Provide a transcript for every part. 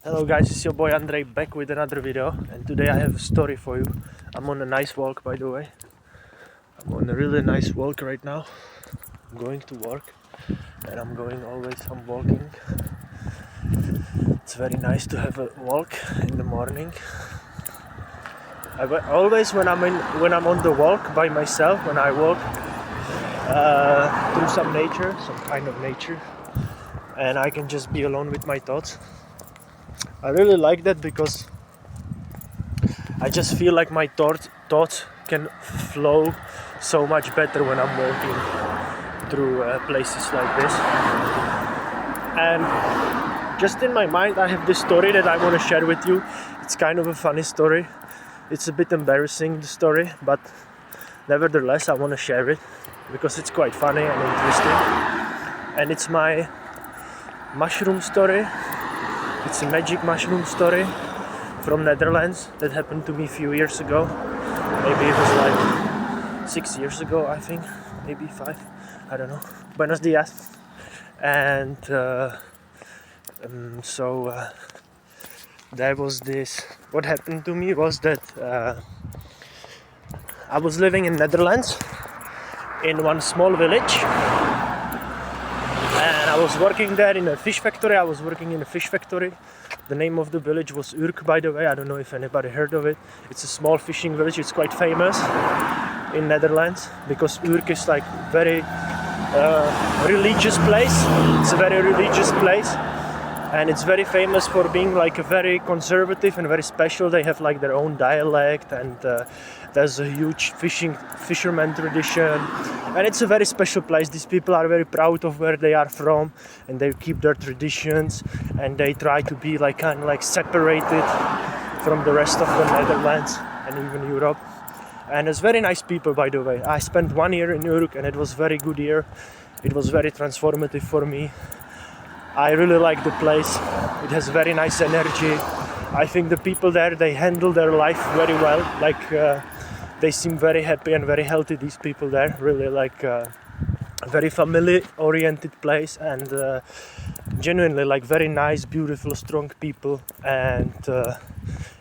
Hello guys, it's your boy Andrei back with another video, and today I have a story for you. I'm on a nice walk, by the way. I'm on a really nice walk right now. I'm going to work and I'm walking. It's very nice to have a walk in the morning. Always when I'm on the walk by myself, when I walk through some kind of nature, and I can just be alone with my thoughts. I really like that because I just feel like my thoughts can flow so much better when I'm walking through places like this. And just in my mind, I have this story that I want to share with you. It's kind of a funny story. It's a bit embarrassing, the story, but nevertheless, I want to share it because it's quite funny and interesting. And it's my mushroom story. It's a magic mushroom story from Netherlands that happened to me a few years ago. Maybe it was like 6 years ago, I think. Maybe 5. I don't know. Buenos dias. And there was this. What happened to me was that I was living in Netherlands in one small village. And I was working there in a fish factory. The name of the village was Urk, by the way. I don't know if anybody heard of it. It's a small fishing village. It's quite famous in Netherlands because Urk is like very religious place. It's a very religious place, and it's very famous for being like a very conservative and very special. They have like their own dialect, and there's a huge fisherman tradition, and it's a very special place. These people are very proud of where they are from, and they keep their traditions, and they try to be like kind of like separated from the rest of the Netherlands and even Europe. And it's very nice people, by the way. I spent 1 year in Urk, and it was very good year. It was very transformative for me. I really like the place. It has very nice energy. I think the people there, they handle their life very well. Like they seem very happy and very healthy, these people there. Really like a very family-oriented place, and genuinely like very nice, beautiful, strong people. And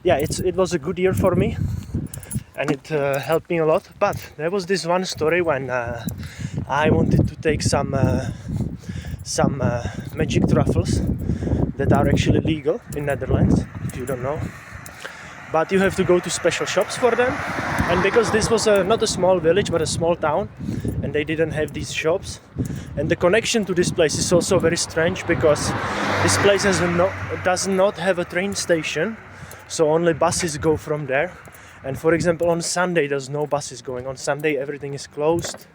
it was a good year for me, and it helped me a lot. But there was this one story when I wanted to take some magic truffles that are actually legal in Netherlands, if you don't know. But you have to go to special shops for them. And because this was not a small village but a small town, and they didn't have these shops. And the connection to this place is also very strange because this place does not have a train station, so only buses go from there. And for example, on Sunday there's no buses going. On Sunday everything is closed,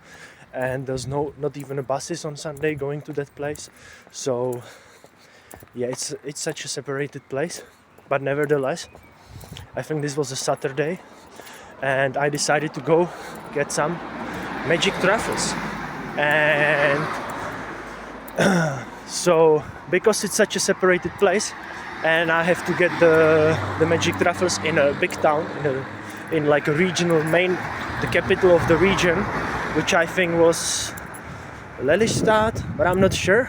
and there's not even a buses on Sunday going to that place. So yeah, it's such a separated place. But nevertheless, I think this was a Saturday, and I decided to go get some magic truffles. And so because it's such a separated place, and I have to get the magic truffles in a big town, in like a regional the capital of the region, which I think was Lelystad, but I'm not sure.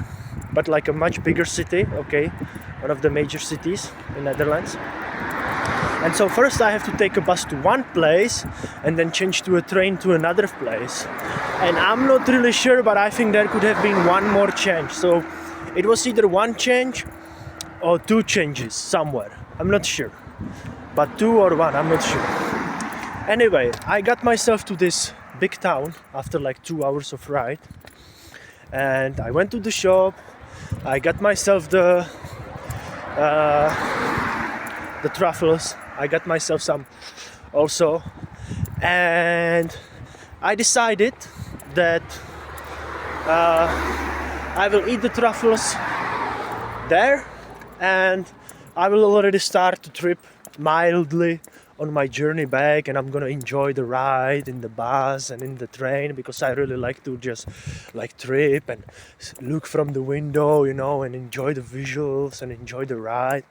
But like a much bigger city, okay, one of the major cities in Netherlands. And so first I have to take a bus to one place and then change to a train to another place. And I'm not really sure, but I think there could have been one more change. So it was either one change or two changes somewhere. I'm not sure. But 2 or 1, I'm not sure. Anyway, I got myself to this big town after like 2 hours of ride. And I went to the shop. I got myself the truffles. I got myself some also. And I decided that I will eat the truffles there, and I will already start the trip mildly on my journey back, and I'm gonna enjoy the ride in the bus and in the train, because I really like to just like trip and look from the window, and enjoy the visuals and enjoy the ride.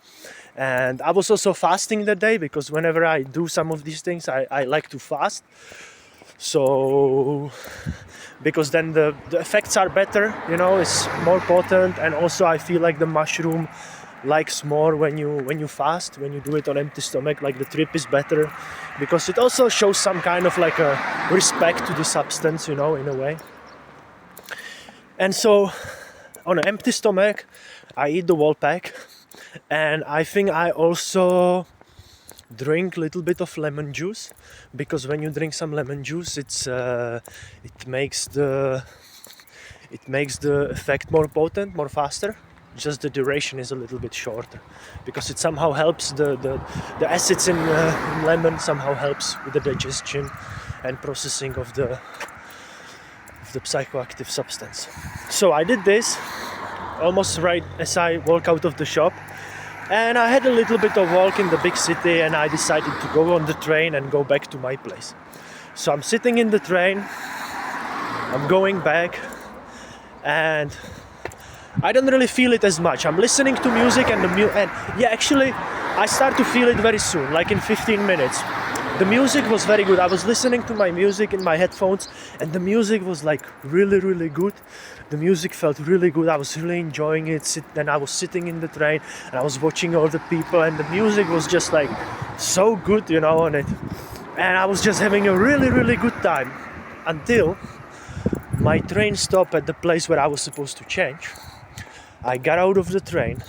And I was also fasting that day, because whenever I do some of these things, I like to fast. So because then the effects are better, it's more potent, and also I feel like the mushroom likes more when you fast, when you do it on empty stomach. Like the trip is better because it also shows some kind of like a respect to the substance, in a way. And so on an empty stomach, I eat the whole pack, and I think I also drink a little bit of lemon juice, because when you drink some lemon juice, it makes the effect more potent, more faster. Just the duration is a little bit shorter, because it somehow helps the acids in lemon somehow helps with the digestion and processing of the psychoactive substance. So I did this almost right as I walk out of the shop, and I had a little bit of walk in the big city, and I decided to go on the train and go back to my place. So I'm sitting in the train, I'm going back, and I don't really feel it as much. I'm listening to music and actually I start to feel it very soon, like in 15 minutes. The music was very good. I was listening to my music in my headphones, and the music was like really, really good. The music felt really good. I was really enjoying it. And I was sitting in the train and I was watching all the people, and the music was just like so good, on it. And I was just having a really, really good time until my train stopped at the place where I was supposed to change. I got out of the train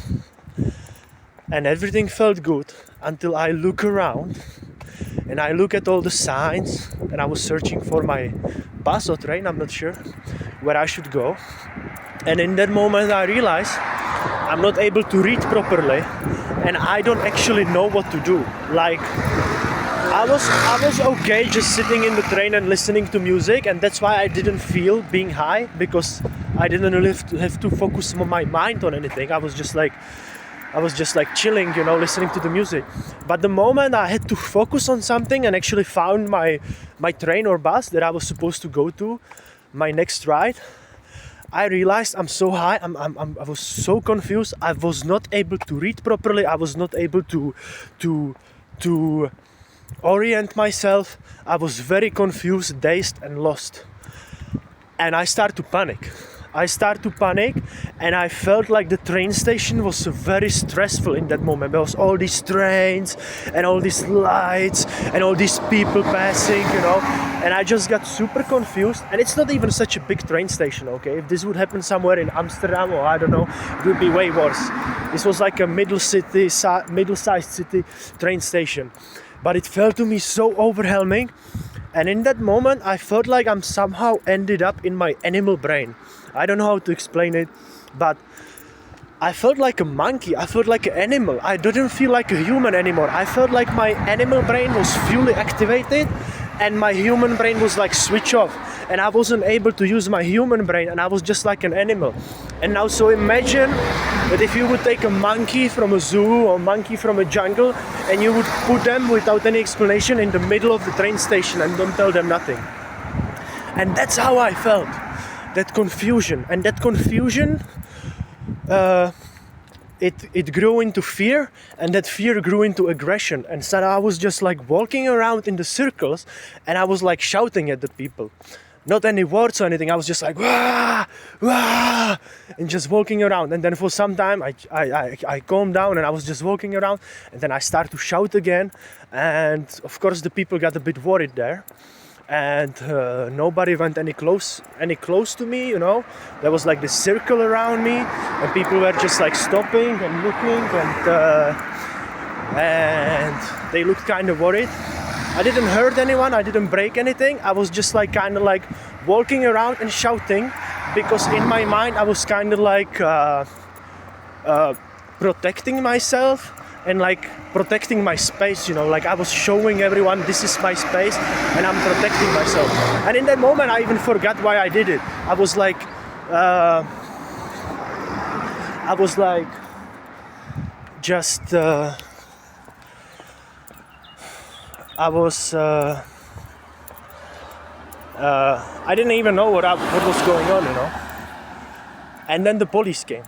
and everything felt good until I look around and I look at all the signs, and I was searching for my bus or train, I'm not sure, where I should go. And in that moment I realized I'm not able to read properly, and I don't actually know what to do. Like, I was okay just sitting in the train and listening to music, and that's why I didn't feel being high, because I didn't really have to focus my mind on anything. I was just like chilling, listening to the music. But the moment I had to focus on something and actually found my train or bus that I was supposed to go to, my next ride, I realized I'm so high. I was so confused. I was not able to read properly. I was not able to orient myself. I was very confused, dazed, and lost. And I start to panic, and I felt like the train station was very stressful in that moment. There was all these trains and all these lights and all these people passing, and I just got super confused. And it's not even such a big train station, okay? If this would happen somewhere in Amsterdam, or I don't know, it would be way worse. This was like a middle-sized city train station, but it felt to me so overwhelming. And in that moment, I felt like I'm somehow ended up in my animal brain. I don't know how to explain it, but I felt like a monkey. I felt like an animal. I didn't feel like a human anymore. I felt like my animal brain was fully activated and my human brain was like switch off. And I wasn't able to use my human brain, and I was just like an animal. And now, so imagine that if you would take a monkey from a zoo or a monkey from a jungle, and you would put them without any explanation in the middle of the train station and don't tell them nothing. And that's how I felt. That confusion. And that confusion, it grew into fear, and that fear grew into aggression. And so I was just like walking around in the circles, and I was like shouting at the people. Not any words or anything. I was just like, wah, wah, and just walking around. And then for some time, I calmed down, and I was just walking around. And then I started to shout again. And of course, the people got a bit worried there. And nobody went any close to me, There was like this circle around me, and people were just like stopping and looking, and they looked kind of worried. I didn't hurt anyone, I didn't break anything. I was just like kind of like walking around and shouting, because in my mind I was kind of like protecting myself and like protecting my space, like I was showing everyone this is my space and I'm protecting myself. And in that moment I even forgot why I did it. I was like just I didn't even know what was going on, And then the police came.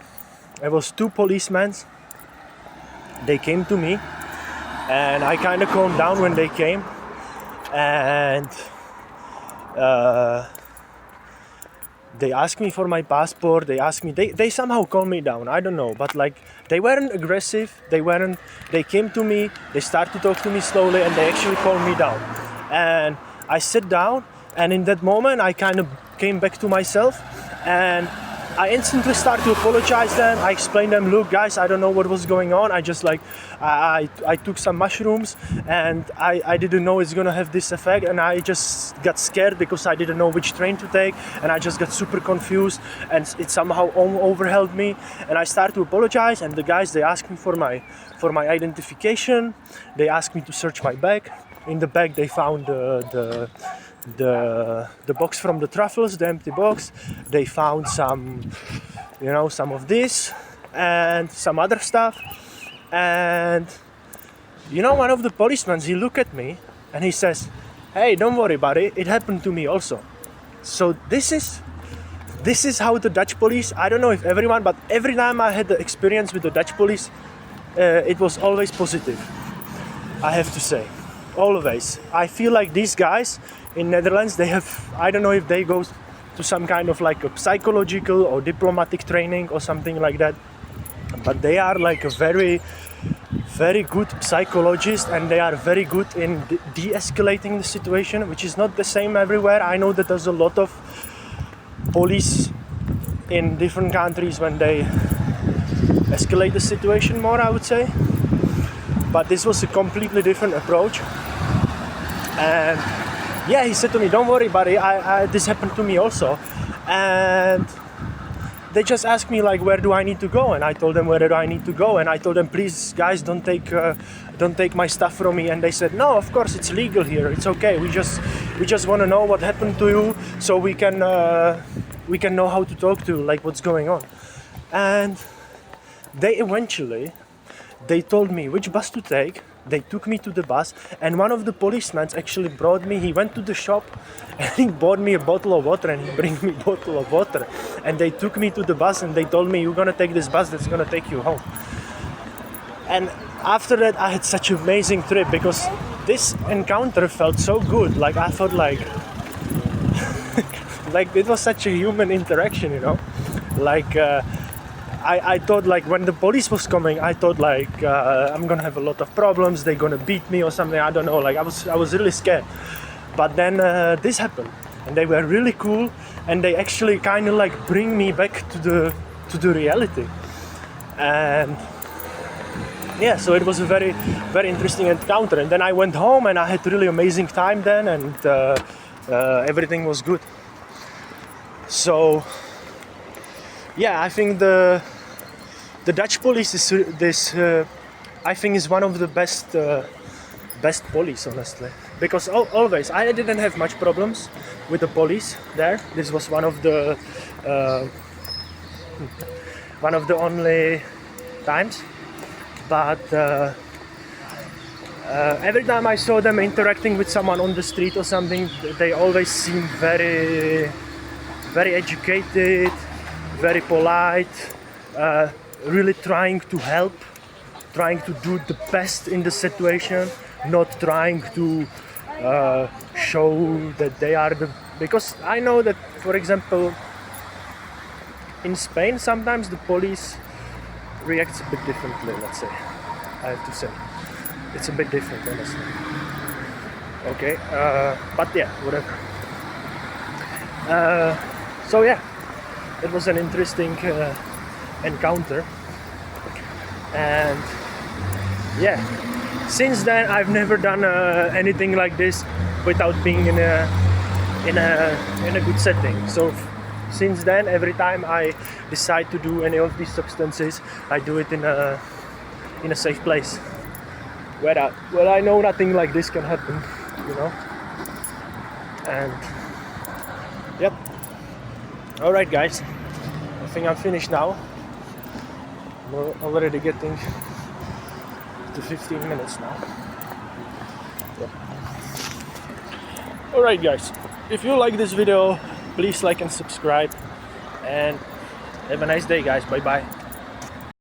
There was 2 policemen. They came to me, and I kind of calmed down when they came. And They asked me for my passport. They asked me. They somehow calmed me down. I don't know, but like they weren't aggressive. They came to me. They started to talk to me slowly, and they actually calmed me down. And I sat down, and in that moment, I kind of came back to myself, and I instantly started to apologize them. I explained them, look guys, I don't know what was going on. I just like, I took some mushrooms and I didn't know it's gonna have this effect, and I just got scared because I didn't know which train to take, and I just got super confused, and it somehow overwhelmed me, and I started to apologize. And the guys, they asked me for my identification. They asked me to search my bag. In the bag they found the box from the truffles, the empty box. They found some of this and some other stuff. And one of the policemen, he looked at me and he says, "Hey, don't worry buddy, it happened to me also." So this is how the Dutch police, I don't know if everyone, but every time I had the experience with the Dutch police, it was always positive, I have to say. Always. I feel like these guys in Netherlands, they have, I don't know if they go to some kind of like a psychological or diplomatic training or something like that, but they are like a very, very good psychologist, and they are very good in de-escalating the situation, which is not the same everywhere. I know that there's a lot of police in different countries when they escalate the situation more, I would say. But this was a completely different approach. And yeah, he said to me, "Don't worry buddy, this happened to me also." And they just asked me like, where do I need to go? And I told them where do I need to go, and I told them, please guys, don't take my stuff from me. And they said, no, of course it's legal here, it's okay, we just want to know what happened to you, so we can know how to talk to you, like what's going on. And they told me which bus to take. They took me to the bus, and one of the policemen actually brought me. He went to the shop and he bought me a bottle of water, and he bring me a bottle of water. And they took me to the bus and they told me, "You're gonna take this bus that's gonna take you home." And after that, I had such an amazing trip because this encounter felt so good. Like I felt like it was such a human interaction, Like. I thought like when the police was coming, I thought like I'm gonna have a lot of problems. They're gonna beat me or something. I don't know. Like I was really scared. But then this happened, and they were really cool, and they actually kind of like bring me back to the reality. And yeah, so it was a very, very interesting encounter. And then I went home and I had really amazing time then, and everything was good. So. Yeah, I think the Dutch police I think is one of the best police, honestly, because always I didn't have much problems with the police there. This was one of the only times, but every time I saw them interacting with someone on the street or something, they always seemed very, very educated, very polite, really trying to help, trying to do the best in the situation, not trying to show that they are because I know that, for example, in Spain sometimes the police reacts a bit differently, let's say. I have to say. It's a bit different, honestly. Okay, but yeah, whatever. So yeah. It was an interesting encounter, and yeah, since then I've never done anything like this without being in a good setting. So since then, every time I decide to do any of these substances, I do it in a safe place where I know nothing like this can happen, And yep. Alright guys, I think I'm finished now. We're already getting to 15 minutes now. Yeah. Alright guys, if you like this video, please like and subscribe, and have a nice day guys. Bye bye.